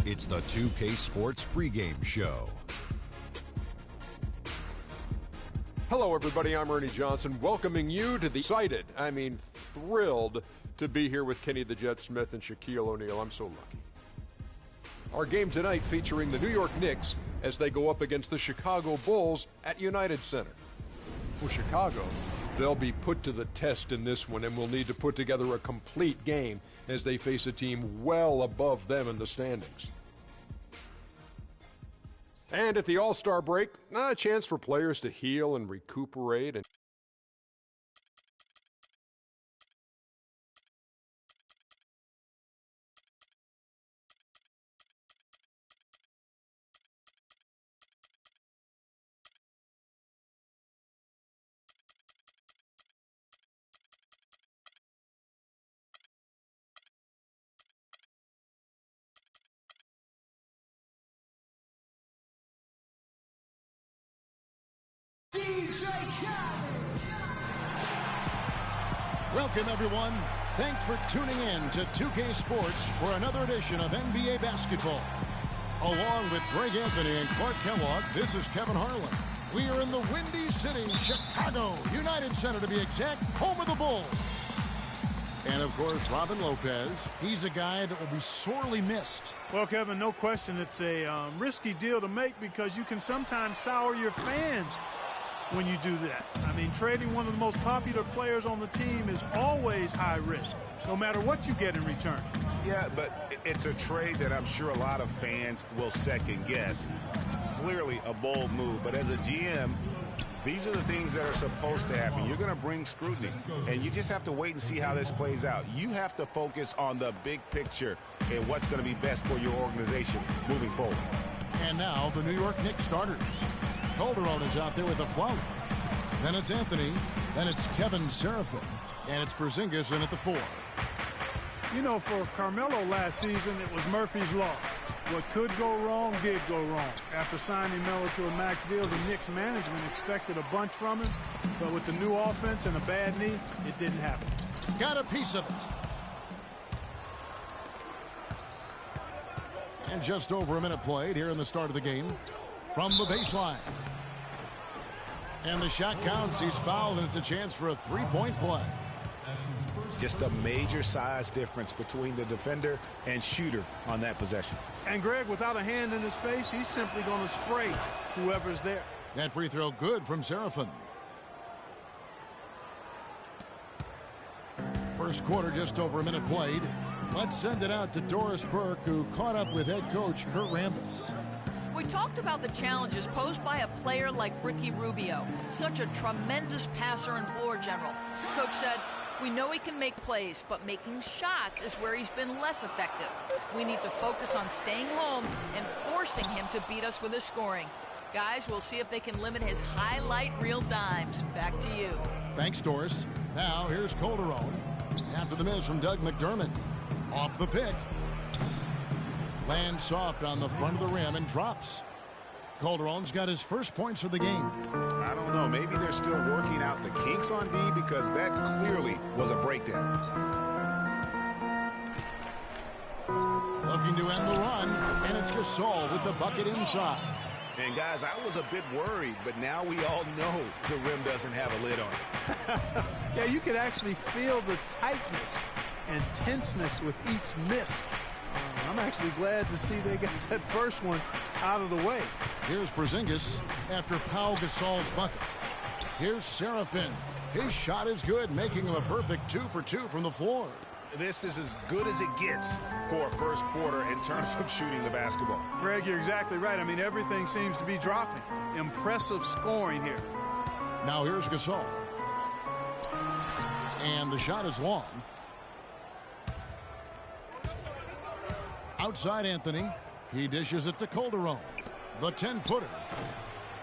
It's the 2K Sports pregame show. Hello, everybody. I'm Ernie Johnson, welcoming you to the thrilled to be here with Kenny the Jet Smith and Shaquille O'Neal. I'm so lucky. Our game tonight featuring the New York Knicks as they go up against the Chicago Bulls at United Center. For Chicago, they'll be put to the test in this one and will need to put together a complete game as they face a team well above them in the standings. And at the All-Star break, a chance for players to heal and recuperate. Welcome, everyone. Thanks for tuning in to 2K Sports for another edition of NBA basketball. Along with Greg Anthony and Clark Kellogg, this is Kevin Harlan. We are in the Windy City, Chicago, United Center to be exact, home of the Bulls. And, of course, Robin Lopez. He's a guy that will be sorely missed. Well, Kevin, no question it's a risky deal to make because you can sometimes sour your fans when you do that. I mean, trading one of the most popular players on the team is always high risk, no matter what you get in return. Yeah, but it's a trade that I'm sure a lot of fans will second guess. Clearly a bold move, but as a GM, these are the things that are supposed to happen. You're going to bring scrutiny, and you just have to wait and see how this plays out. You have to focus on the big picture and what's going to be best for your organization moving forward. And now the New York Knicks starters. Calderon is out there with a foul. Then it's Anthony. Then it's Kevin Seraphin. And it's Porzingis in at the 4. You know, for Carmelo last season, it was Murphy's Law. What could go wrong did go wrong. After signing Melo to a max deal, the Knicks management expected a bunch from him. But with the new offense and a bad knee, it didn't happen. Got a piece of it. And just over a minute played here in the start of the game. From the baseline. And the shot counts. He's fouled, and it's a chance for a three-point play. Just a major size difference between the defender and shooter on that possession. And Greg, without a hand in his face, he's simply going to spray whoever's there. That free throw good from Seraphin. First quarter, just over a minute played. Let's send it out to Doris Burke, who caught up with head coach Kurt Rambis. We talked about the challenges posed by a player like Ricky Rubio, such a tremendous passer and floor general. Coach said, we know he can make plays, but making shots is where he's been less effective. We need to focus on staying home and forcing him to beat us with his scoring. Guys, we'll see if they can limit his highlight reel dimes. Back to you. Thanks, Doris. Now, here's Calderon. After the miss from Doug McDermott. Off the pick. Lands soft on the front of the rim and drops. Calderon's got his first points of the game. I don't know. Maybe they're still working out the kinks on D because that clearly was a breakdown. Looking to end the run, and it's Gasol with the bucket inside. And, guys, I was a bit worried, but now we all know the rim doesn't have a lid on it. Yeah, you could actually feel the tightness and tenseness with each miss. I'm actually glad to see they got that first one out of the way. Here's Porzingis after Pau Gasol's bucket. Here's Seraphin. His shot is good, making him a perfect 2 for 2 from the floor. This is as good as it gets for a first quarter in terms of shooting the basketball. Greg, you're exactly right. I mean, everything seems to be dropping. Impressive scoring here. Now here's Gasol. And the shot is long. Outside Anthony. He dishes it to Calderon. The 10-footer.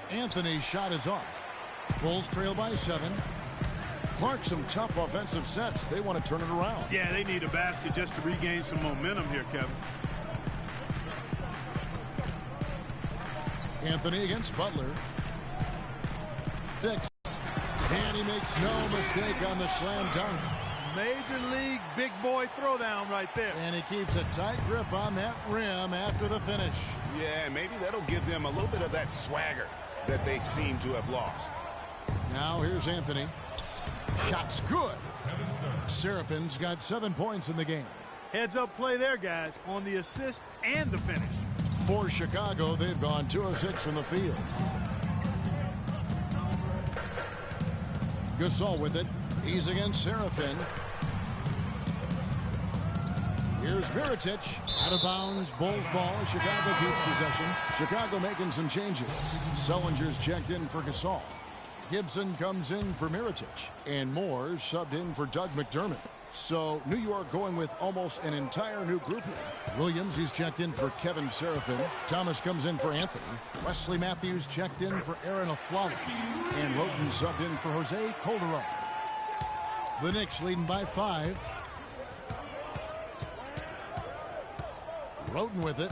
Anthony's shot is off. Bulls trail by 7. Clark, some tough offensive sets. They want to turn it around. Yeah, they need a basket just to regain some momentum here, Kevin. Anthony against Butler. 6. And he makes no mistake on the slam dunk. Major league big boy throwdown right there. And he keeps a tight grip on that rim after the finish. Yeah, maybe that'll give them a little bit of that swagger that they seem to have lost. Now here's Anthony. Shot's good. Serafin's got 7 points in the game. Heads up play there, guys, on the assist and the finish. For Chicago, they've gone 2 of 6 from the field. Gasol with it. He's against Serafin. Here's Mirotic. Out of bounds. Bulls ball. Chicago keeps possession. Chicago making some changes. Sullinger's checked in for Gasol. Gibson comes in for Mirotic. And Moore subbed in for Doug McDermott. So New York going with almost an entire new group here. Williams, he's checked in for Kevin Serafin. Thomas comes in for Anthony. Wesley Matthews checked in for Aaron Aflalo. And Roten subbed in for Jose Calderon. The Knicks leading by 5. Roten with it.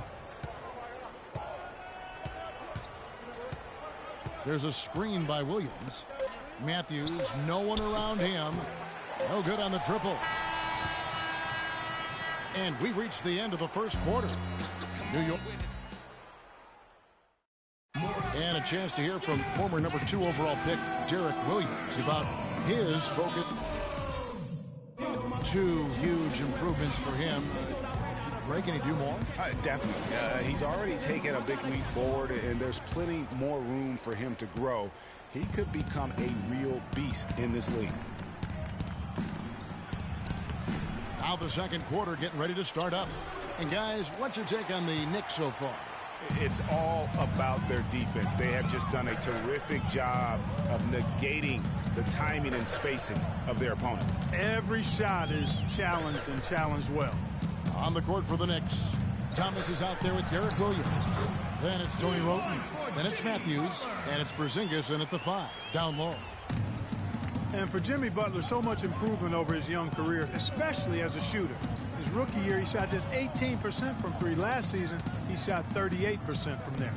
There's a screen by Williams. Matthews, no one around him. No good on the triple. And we reached the end of the first quarter. New York. And a chance to hear from former number 2 overall pick Derek Williams about his focus. 2 huge improvements for him. Greg, can he do more? Definitely. He's already taken a big leap forward, and there's plenty more room for him to grow. He could become a real beast in this league. Now the second quarter getting ready to start up. And guys, what's your take on the Knicks so far? It's all about their defense. They have just done a terrific job of negating the timing and spacing of their opponent. Every shot is challenged and challenged well. On the court for the Knicks, Thomas is out there with Derek Williams. Then it's Tony Roten. Then it's Matthews. And it's Porzingis in at the 5. Down low. And for Jimmy Butler, so much improvement over his young career, especially as a shooter. His rookie year, he shot just 18% from 3. Last season, he shot 38% from there.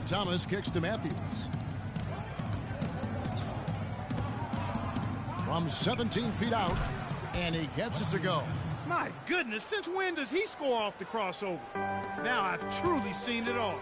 Thomas kicks to Matthews. From 17 feet out, and he gets it to go. My goodness, since when does he score off the crossover? Now I've truly seen it all.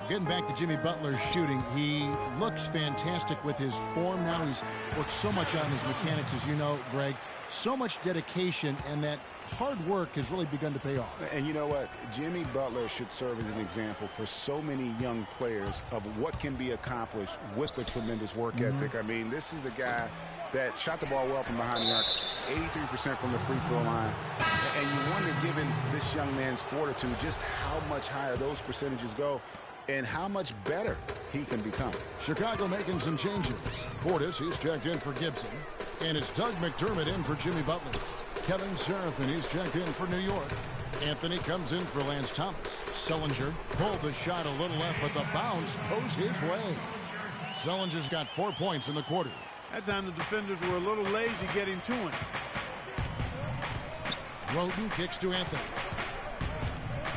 Getting back to Jimmy Butler's shooting, he looks fantastic with his form now. He's worked so much on his mechanics, as you know, Greg. So much dedication, and that hard work has really begun to pay off. And you know what? Jimmy Butler should serve as an example for so many young players of what can be accomplished with a tremendous work ethic. I mean, this is a guy that shot the ball well from behind the arc, 83% from the free throw line. And you wonder, given this young man's fortitude, just how much higher those percentages go and how much better he can become. Chicago making some changes. Portis, he's checked in for Gibson. And it's Doug McDermott in for Jimmy Butler. Kevin Serafin, he's checked in for New York. Anthony comes in for Lance Thomas. Sullinger pulled the shot a little left, but the bounce goes his way. Sullinger's got 4 points in the quarter. That time the defenders were a little lazy getting to him. Roten kicks to Anthony.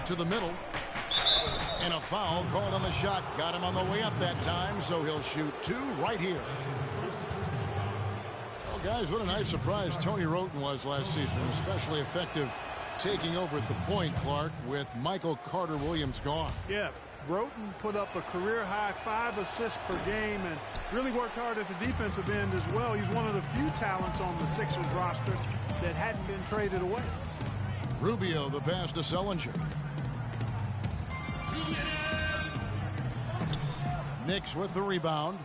To the middle. And a foul called on the shot. Got him on the way up that time, so he'll shoot 2 right here. Well, guys, what a nice surprise Tony Roten was last season. Especially effective taking over at the point, Clark, with Michael Carter-Williams gone. Yeah, Roten put up a career-high 5 assists per game and really worked hard at the defensive end as well. He's one of the few talents on the Sixers roster that hadn't been traded away. Rubio, the pass to Sullinger. Knicks with the rebound.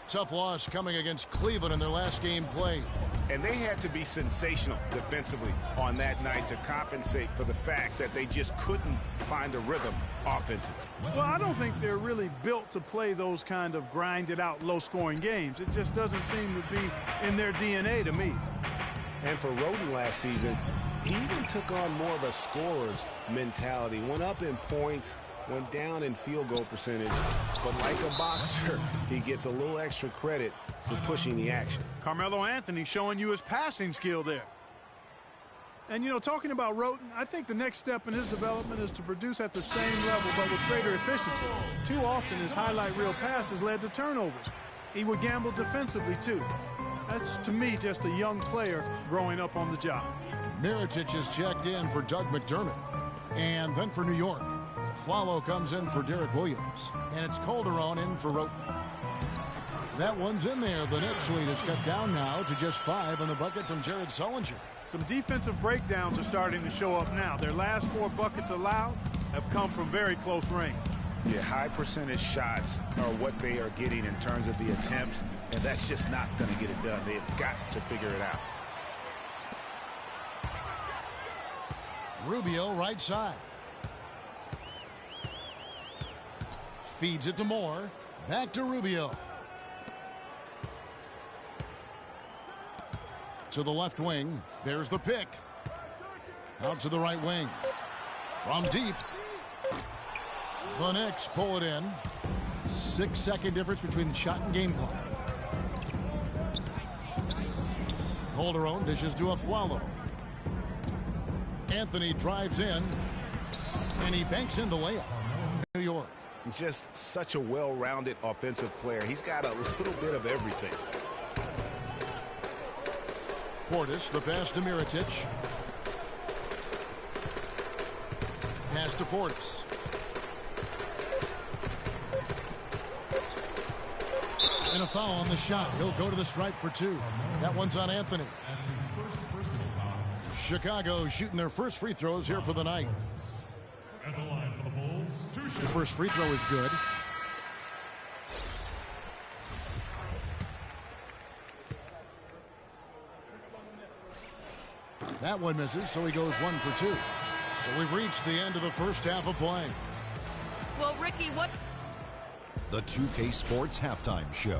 Tough loss coming against Cleveland in their last game played. And they had to be sensational defensively on that night to compensate for the fact that they just couldn't find a rhythm offensively. Well, I don't think they're really built to play those kind of grinded-out, low-scoring games. It just doesn't seem to be in their DNA to me. And for Roten last season, he even took on more of a scorer's mentality. Went up in points, went down in field goal percentage, but like a boxer, he gets a little extra credit for pushing the action. Carmelo Anthony showing you his passing skill there. And, you know, talking about Roten, I think the next step in his development is to produce at the same level but with greater efficiency. Too often his highlight reel passes led to turnovers. He would gamble defensively, too. That's, to me, just a young player growing up on the job. Miritich is checked in for Doug McDermott. And then for New York, Flalo comes in for Derek Williams. And it's Calderon in for Roten. That one's in there. The Knicks lead is cut down now to just 5 on the bucket from Jared Sullinger. Some defensive breakdowns are starting to show up now. Their last 4 buckets allowed have come from very close range. Yeah, high percentage shots are what they are getting in terms of the attempts, and that's just not going to get it done. They've got to figure it out. Rubio right side. Feeds it to Moore. Back to Rubio. To the left wing. There's the pick. Out to the right wing. From deep. The Knicks pull it in. 6-second difference between the shot and game clock. Calderon dishes to a Flalo. Anthony drives in. And he banks in the layup. New York. Just such a well-rounded offensive player. He's got a little bit of everything. Portis, the pass to Miritich. Pass to Portis. And a foul on the shot. He'll go to the stripe for 2. That one's on Anthony. Chicago shooting their first free throws here for the night. At the line for the Bulls, The first free throw is good. That one misses, so he goes 1 for 2. So we've reached the end of the first half of play. Well, Ricky, what? The 2K Sports Halftime Show.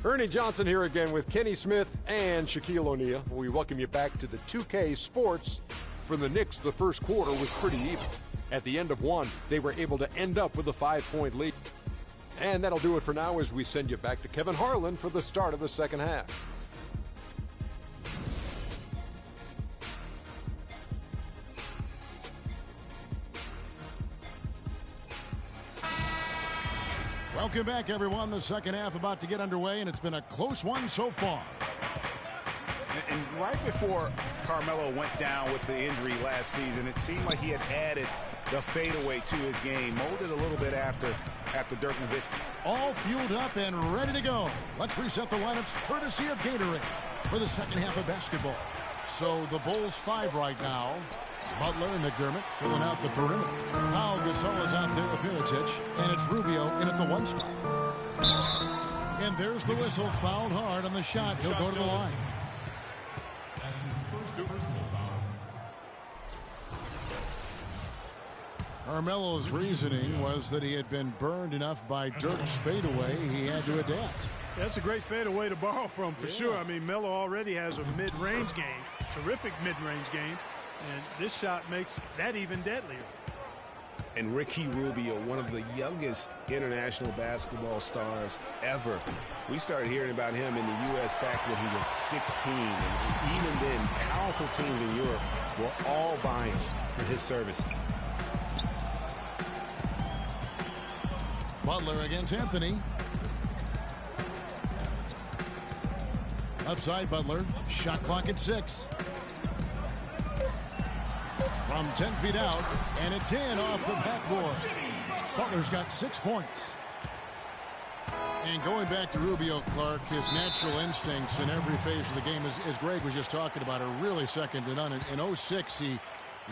Ernie Johnson here again with Kenny Smith and Shaquille O'Neal. We welcome you back to the 2K Sports. For the Knicks, the first quarter was pretty even. At the end of one, they were able to end up with a 5-point lead. And that'll do it for now as we send you back to Kevin Harlan for the start of the second half. Welcome back, everyone. The second half about to get underway, and it's been a close one so far. And right before Carmelo went down with the injury last season, it seemed like he had added the fadeaway to his game, molded a little bit after Dirk Nowitzki. All fueled up and ready to go. Let's reset the lineups courtesy of Gatorade for the second half of basketball. So the Bulls 5 right now. Butler and McDermott filling out the perimeter. Now Gasol is out there with Miritich, and it's Rubio in at the 1 spot. And there's the whistle, fouled hard on the shot. He'll go to the line. that's his first personal foul. Carmelo's reasoning was that he had been burned enough by Dirk's fadeaway, he had to adapt. That's a great fadeaway to borrow from, for sure. I mean, Melo already has a mid-range game, terrific mid-range game, and this shot makes that even deadlier. And Ricky Rubio, one of the youngest international basketball stars ever. We started hearing about him in the U.S. back when he was 16. And even then, powerful teams in Europe were all vying for his services. Butler against Anthony. Left side, Butler. Shot clock at 6. From 10 feet out, and it's in off the backboard. Butler's got 6 points. And going back to Rubio, Clark, his natural instincts in every phase of the game, as Greg was just talking about, are really second to none. In 06, he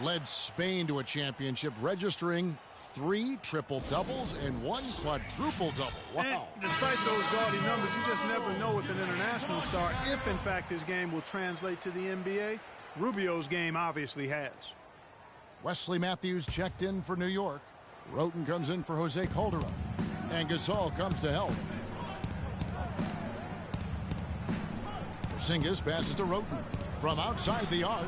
led Spain to a championship, registering 3 triple-doubles and 1 quadruple-double. Wow. And despite those gaudy numbers, you just never know with an international star if, in fact, his game will translate to the NBA. Rubio's game obviously has. Wesley Matthews checked in for New York. Roten comes in for Jose Calderon. And Gasol comes to help. Porzingis passes to Roten. From outside the arc.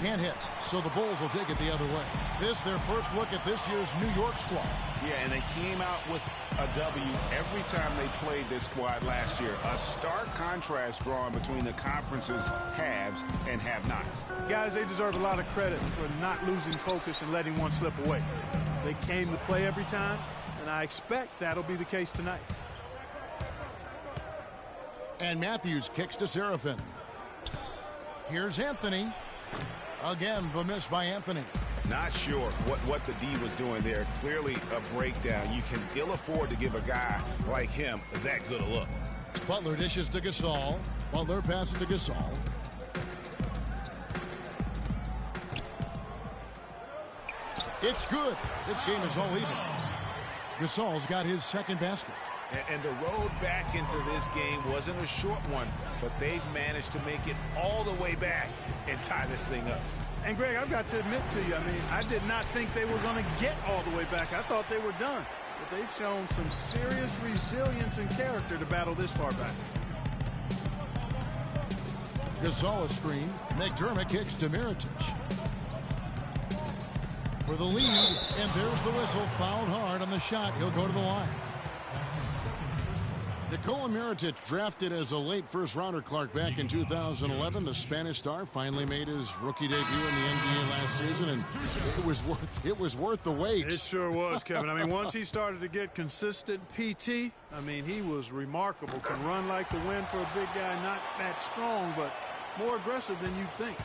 Can't hit, so the Bulls will take it the other way. This, their first look at this year's New York squad. Yeah, and they came out with a W every time they played this squad last year. A stark contrast drawn between the conference's haves and have-nots. Guys, they deserve a lot of credit for not losing focus and letting one slip away. They came to play every time, and I expect that'll be the case tonight. And Matthews kicks to Serafin. Here's Anthony. Again, the miss by Anthony. Not sure what the D was doing there. Clearly a breakdown. You can ill afford to give a guy like him that good a look. Butler dishes to Gasol. Butler passes to Gasol. It's good. This game is all even. Gasol's got his second basket. And the road back into this game wasn't a short one, but they've managed to make it all the way back and tie this thing up. And, Greg, I've got to admit to you, I mean, I did not think they were going to get all the way back. I thought they were done. But they've shown some serious resilience and character to battle this far back. Gasol a screen. McDermott kicks to Mirotic. For the lead, and there's the whistle. Fouled hard on the shot. He'll go to the line. Nikola Mirotic, drafted as a late first-rounder, Clark, back in 2011. The Spanish star finally made his rookie debut in the NBA last season, and it was worth the wait. It sure was, Kevin. I mean, once he started to get consistent PT, I mean, he was remarkable. Can run like the wind for a big guy, not that strong, but more aggressive than you'd think.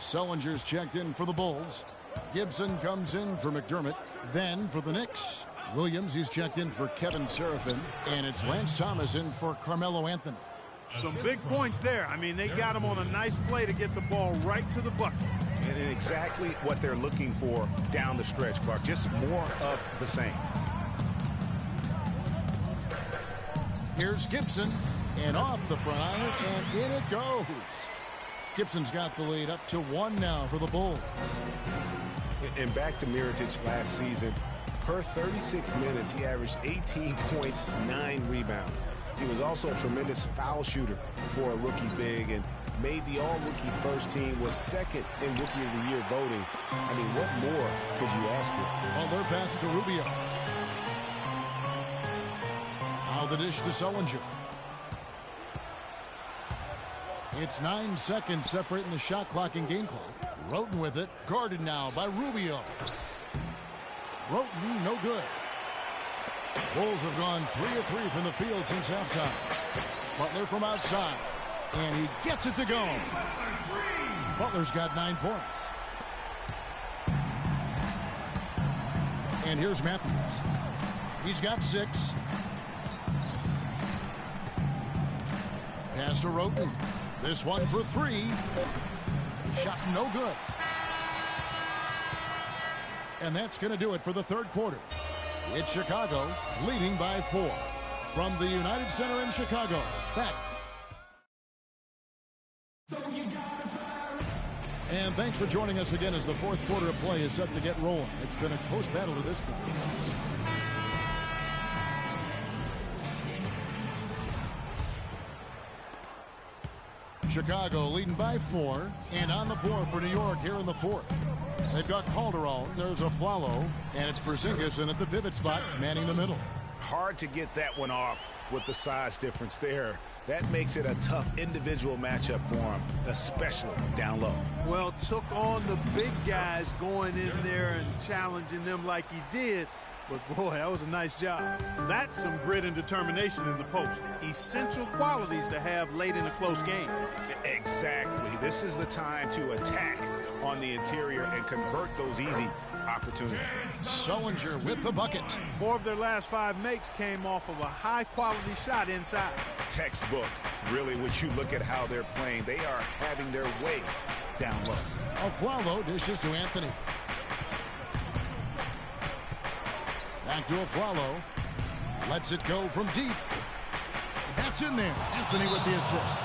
Sullinger's checked in for the Bulls. Gibson comes in for McDermott. Then for the Knicks, Williams, he's checked in for Kevin Serafin. And it's Lance Thomas in for Carmelo Anthony. Some big points there. I mean, they got him on a nice play to get the ball right to the bucket. And exactly what they're looking for down the stretch, Clark. Just more of the same. Here's Gibson. And off the front, and in it goes. Gibson's got the lead up to 1 now for the Bulls. And back to Mirotic last season. Per 36 minutes, he averaged 18 points, 9 rebounds. He was also a tremendous foul shooter for a rookie big and made the all-rookie first team, was second in Rookie of the Year voting. I mean, what more could you ask for? Butler passes to Rubio. Now the dish to Sullinger. It's 9 seconds separating the shot clock and game clock. Roten with it, guarded now by Rubio. Roten, no good. Bulls have gone 3 of 3 from the field since halftime. Butler from outside, and he gets it to go. Butler's got 9 points. And here's Matthews. He's got 6. Pass to Roten. This one for 3. Shot no good. And that's going to do it for the third quarter. It's Chicago leading by 4. From the United Center in Chicago, back. And thanks for joining us again as the fourth quarter of play is set to get rolling. It's been a close battle to this point. Chicago leading by 4, and on the floor for New York here in the fourth. They've got Calderon, there's a Flalo, and it's Porzingis in at the pivot spot, manning the middle. Hard to get that one off with the size difference there. That makes it a tough individual matchup for him, especially down low. Well, took on the big guys going in there and challenging them like he did. But, boy, that was a nice job. That's some grit and determination in the post. Essential qualities to have late in a close game. Exactly. This is the time to attack on the interior and convert those easy opportunities. Sullinger with the bucket. 4 of their last 5 makes came off of a high-quality shot inside. Textbook. Really, when you look at how they're playing, they are having their way down low. Aflalo dishes to Anthony. Back to Aflalo. Lets it go from deep. That's in there. Anthony with the assist.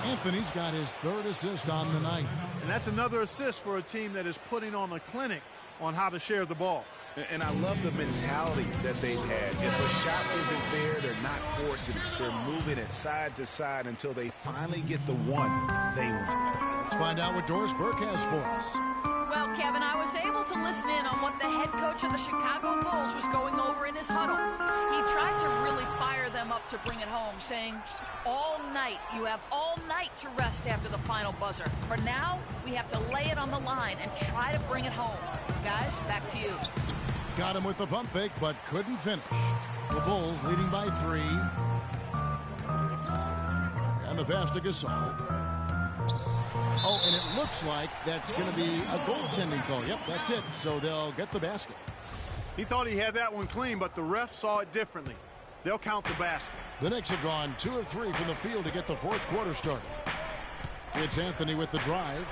Anthony's got his 3rd assist on the night. And that's another assist for a team that is putting on a clinic on how to share the ball. And I love the mentality that they've had. If a shot isn't there, they're not forcing it. They're moving it side to side until they finally get the one they want. Let's find out what Doris Burke has for us. Well, Kevin, I was able to listen in on what the head coach of the Chicago Bulls was going over in his huddle. He tried to really fire them up to bring it home, saying, all night, you have all night to rest after the final buzzer. For now, we have to lay it on the line and try to bring it home. Guys, back to you. Got him with the pump fake, but couldn't finish. The Bulls leading by 3. And the pass to Gasol. Oh, and it looks like that's going to be a goaltending call. Yep, that's it. So they'll get the basket. He thought he had that one clean, but the ref saw it differently. They'll count the basket. The Knicks have gone 2 of 3 from the field to get the fourth quarter started. It's Anthony with the drive.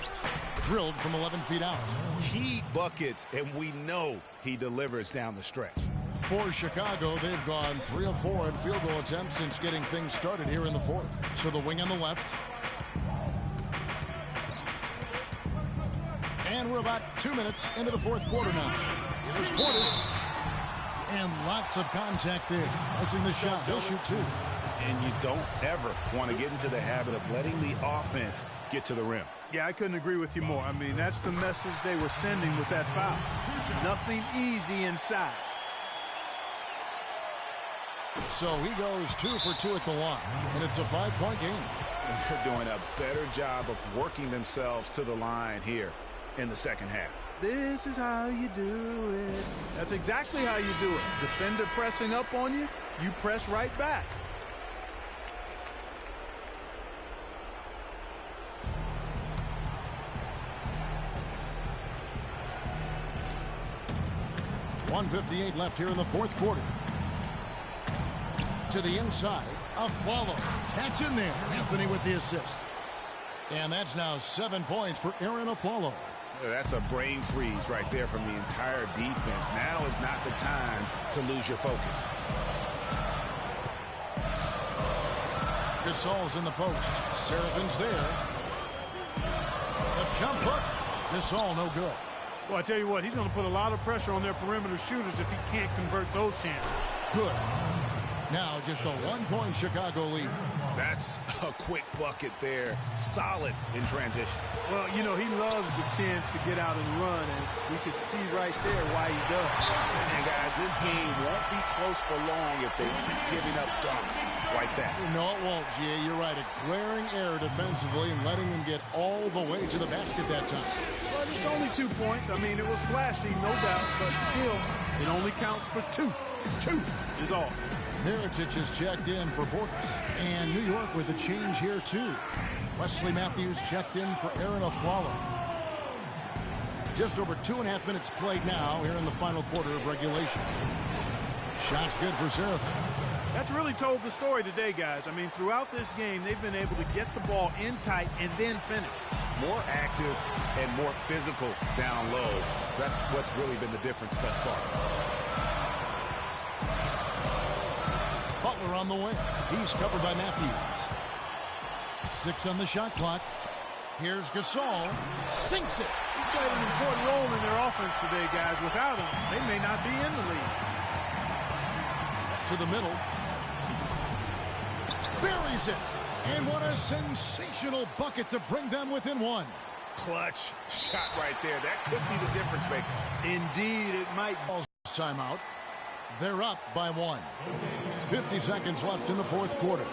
Drilled from 11 feet out. Key buckets, and we know he delivers down the stretch. For Chicago, they've gone 3 of 4 in field goal attempts since getting things started here in the fourth. To the wing on the left. And we're about 2 minutes into the fourth quarter now. Here's Portis. And lots of contact there. Missing the shot. He'll shoot 2. And you don't ever want to get into the habit of letting the offense get to the rim. Yeah, I couldn't agree with you more. I mean, that's the message they were sending with that foul. Nothing easy inside. So he goes 2 for 2 at the line. And it's a 5-point game. And they're doing a better job of working themselves to the line here in the second half. This is how you do it. That's exactly how you do it. Defender pressing up on you, you press right back. .158 left here in the fourth quarter. To the inside, a follow. That's in there. Anthony with the assist. And that's now 7 points for Aaron Aflalo. That's a brain freeze right there from the entire defense. Now is not the time to lose your focus. Gasol's in the post. Serafin's there. The jump hook. Gasol no good. Well, I tell you what, he's going to put a lot of pressure on their perimeter shooters if he can't convert those chances. Good. Now just a 1-point Chicago lead. That's a quick bucket there. Solid in transition. Well, you know, he loves the chance to get out and run, and we could see right there why he does. And guys, this game won't be close for long if they keep giving up dunks like that. No, it won't, G. You're right. A glaring error defensively and letting them get all the way to the basket that time. But it's only 2 points. I mean, it was flashy, no doubt, but still, it only counts for 2. 2 is all. Mirotic has checked in for Portis. And New York with a change here, too. Wesley Matthews checked in for Aaron Aflalo. Just over 2.5 minutes played now here in the final quarter of regulation. Shot's good for Serafin. That's really told the story today, guys. I mean, throughout this game, they've been able to get the ball in tight and then finish. More active and more physical down low. That's what's really been the difference thus far. Butler on the wing. He's covered by Matthews. 6 on the shot clock. Here's Gasol. Sinks it. He's played an important role in their offense today, guys. Without him, they may not be in the lead. To the middle. Buries it. And what a sensational bucket to bring them within 1. Clutch shot right there. That could be the difference maker. Indeed, it might. Timeout. They're up by 1. 50 seconds left in the fourth quarter.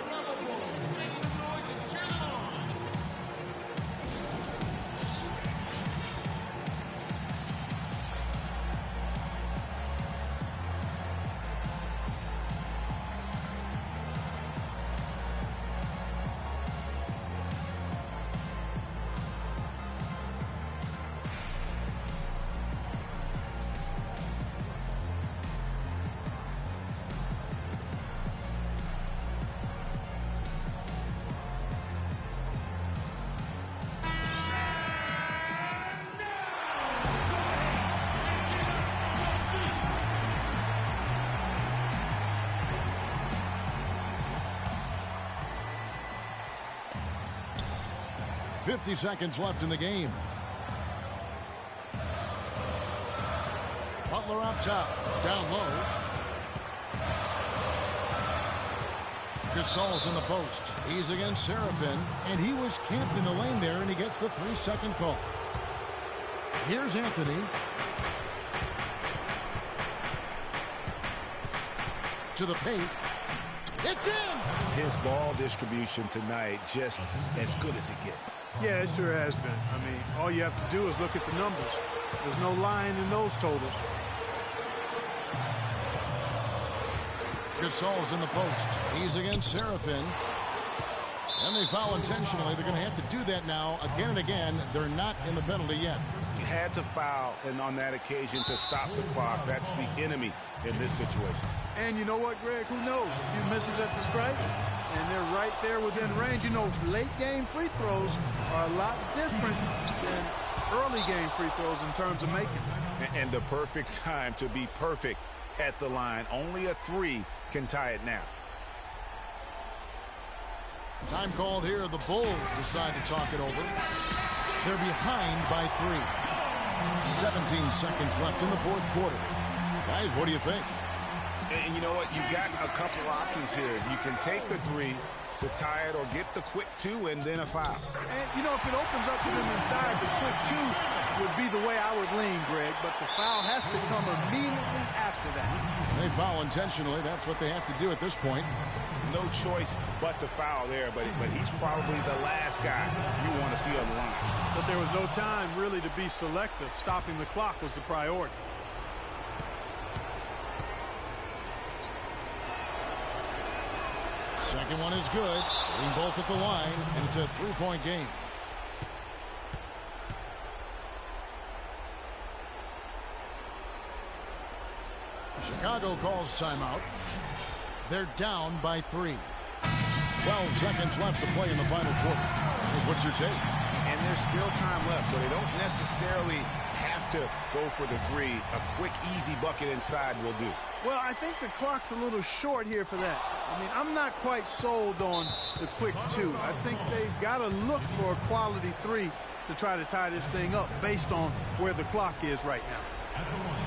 .50 seconds left in the game. Butler up top. Down low. Gasol's in the post. He's against Serafin. And he was camped in the lane there, and he gets the 3-second call. Here's Anthony. To the paint. It's in! His ball distribution tonight just as good as it gets. Yeah, it sure has been. I mean, all you have to do is look at the numbers. There's no lying in those totals. Gasol's in the post. He's against Serafin. And they foul intentionally. They're going to have to do that now again and again. They're not in the penalty yet. You had to foul and on that occasion to stop the clock. That's the enemy in this situation. And you know what, Greg? Who knows? A few misses at the stripe, and they're right there within range. You know, late game free throws are a lot different than early game free throws in terms of making. And the perfect time to be perfect at the line. Only a 3 can tie it now. Time called here. The Bulls decide to talk it over. They're behind by 3. 17 seconds left in the fourth quarter. Guys, what do you think? And you know what? You've got a couple options here. You can take the 3 to tie it or get the quick 2 and then a foul. And, you know, if it opens up to them inside, the quick 2 would be the way I would lean, Greg. But the foul has to come immediately after that. They foul intentionally. That's what they have to do at this point. No choice but to foul there, but he's probably the last guy you want to see on the line. But there was no time really to be selective. Stopping the clock was the priority. Second one is good. Getting both at the line, and it's a 3-point game. Chicago calls timeout. They're down by 3. 12 seconds left to play in the final quarter. Here's what's your take? And there's still time left, so they don't necessarily have to go for the 3. A quick, easy bucket inside will do. Well, I think the clock's a little short here for that. I mean, I'm not quite sold on the quick 2. I think they've got to look for a quality 3 to try to tie this thing up based on where the clock is right now. At the line.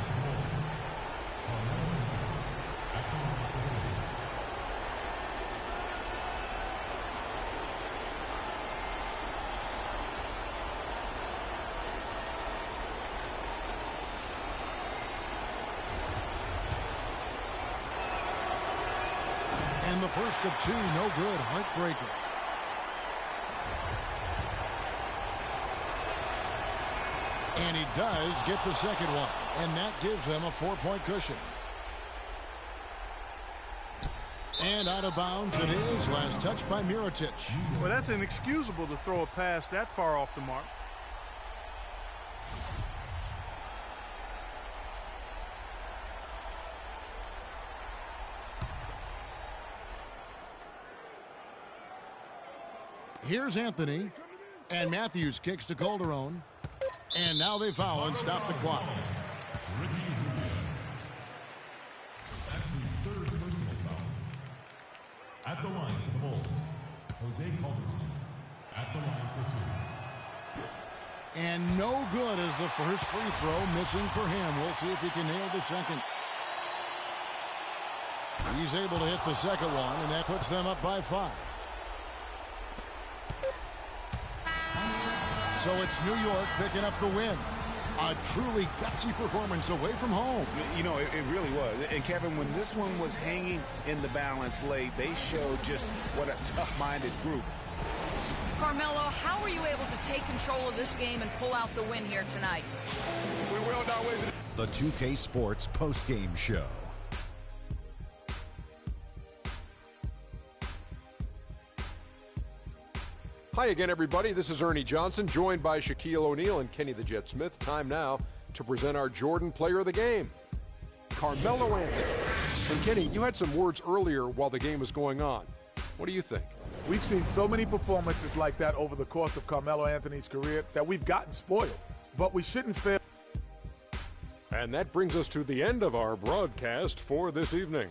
And the first of 2, no good. Heartbreaker. And he does get the second one. And that gives them a 4-point cushion. And out of bounds it is. Last touch by Mirotic. Well, that's inexcusable to throw a pass that far off the mark. Here's Anthony, and Matthews kicks to Calderon, and now they foul and stop the clock. Ricky Rubio. That's his 3rd personal foul. At the line for the Bulls, Jose Calderon. At the line for 2. And no good as the first free throw missing for him. We'll see if he can nail the second. He's able to hit the second one, and that puts them up by 5. So it's New York picking up the win. A truly gutsy performance away from home. You know, it really was. And, Kevin, when this one was hanging in the balance late, they showed just what a tough-minded group. Carmelo, how were you able to take control of this game and pull out the win here tonight? We willed our way to The 2K Sports postgame show. Hi again, everybody. This is Ernie Johnson, joined by Shaquille O'Neal and Kenny the Jet Smith. Time now to present our Jordan Player of the Game, Carmelo Anthony. And Kenny, you had some words earlier while the game was going on. What do you think? We've seen so many performances like that over the course of Carmelo Anthony's career that we've gotten spoiled. But we shouldn't fail. And that brings us to the end of our broadcast for this evening.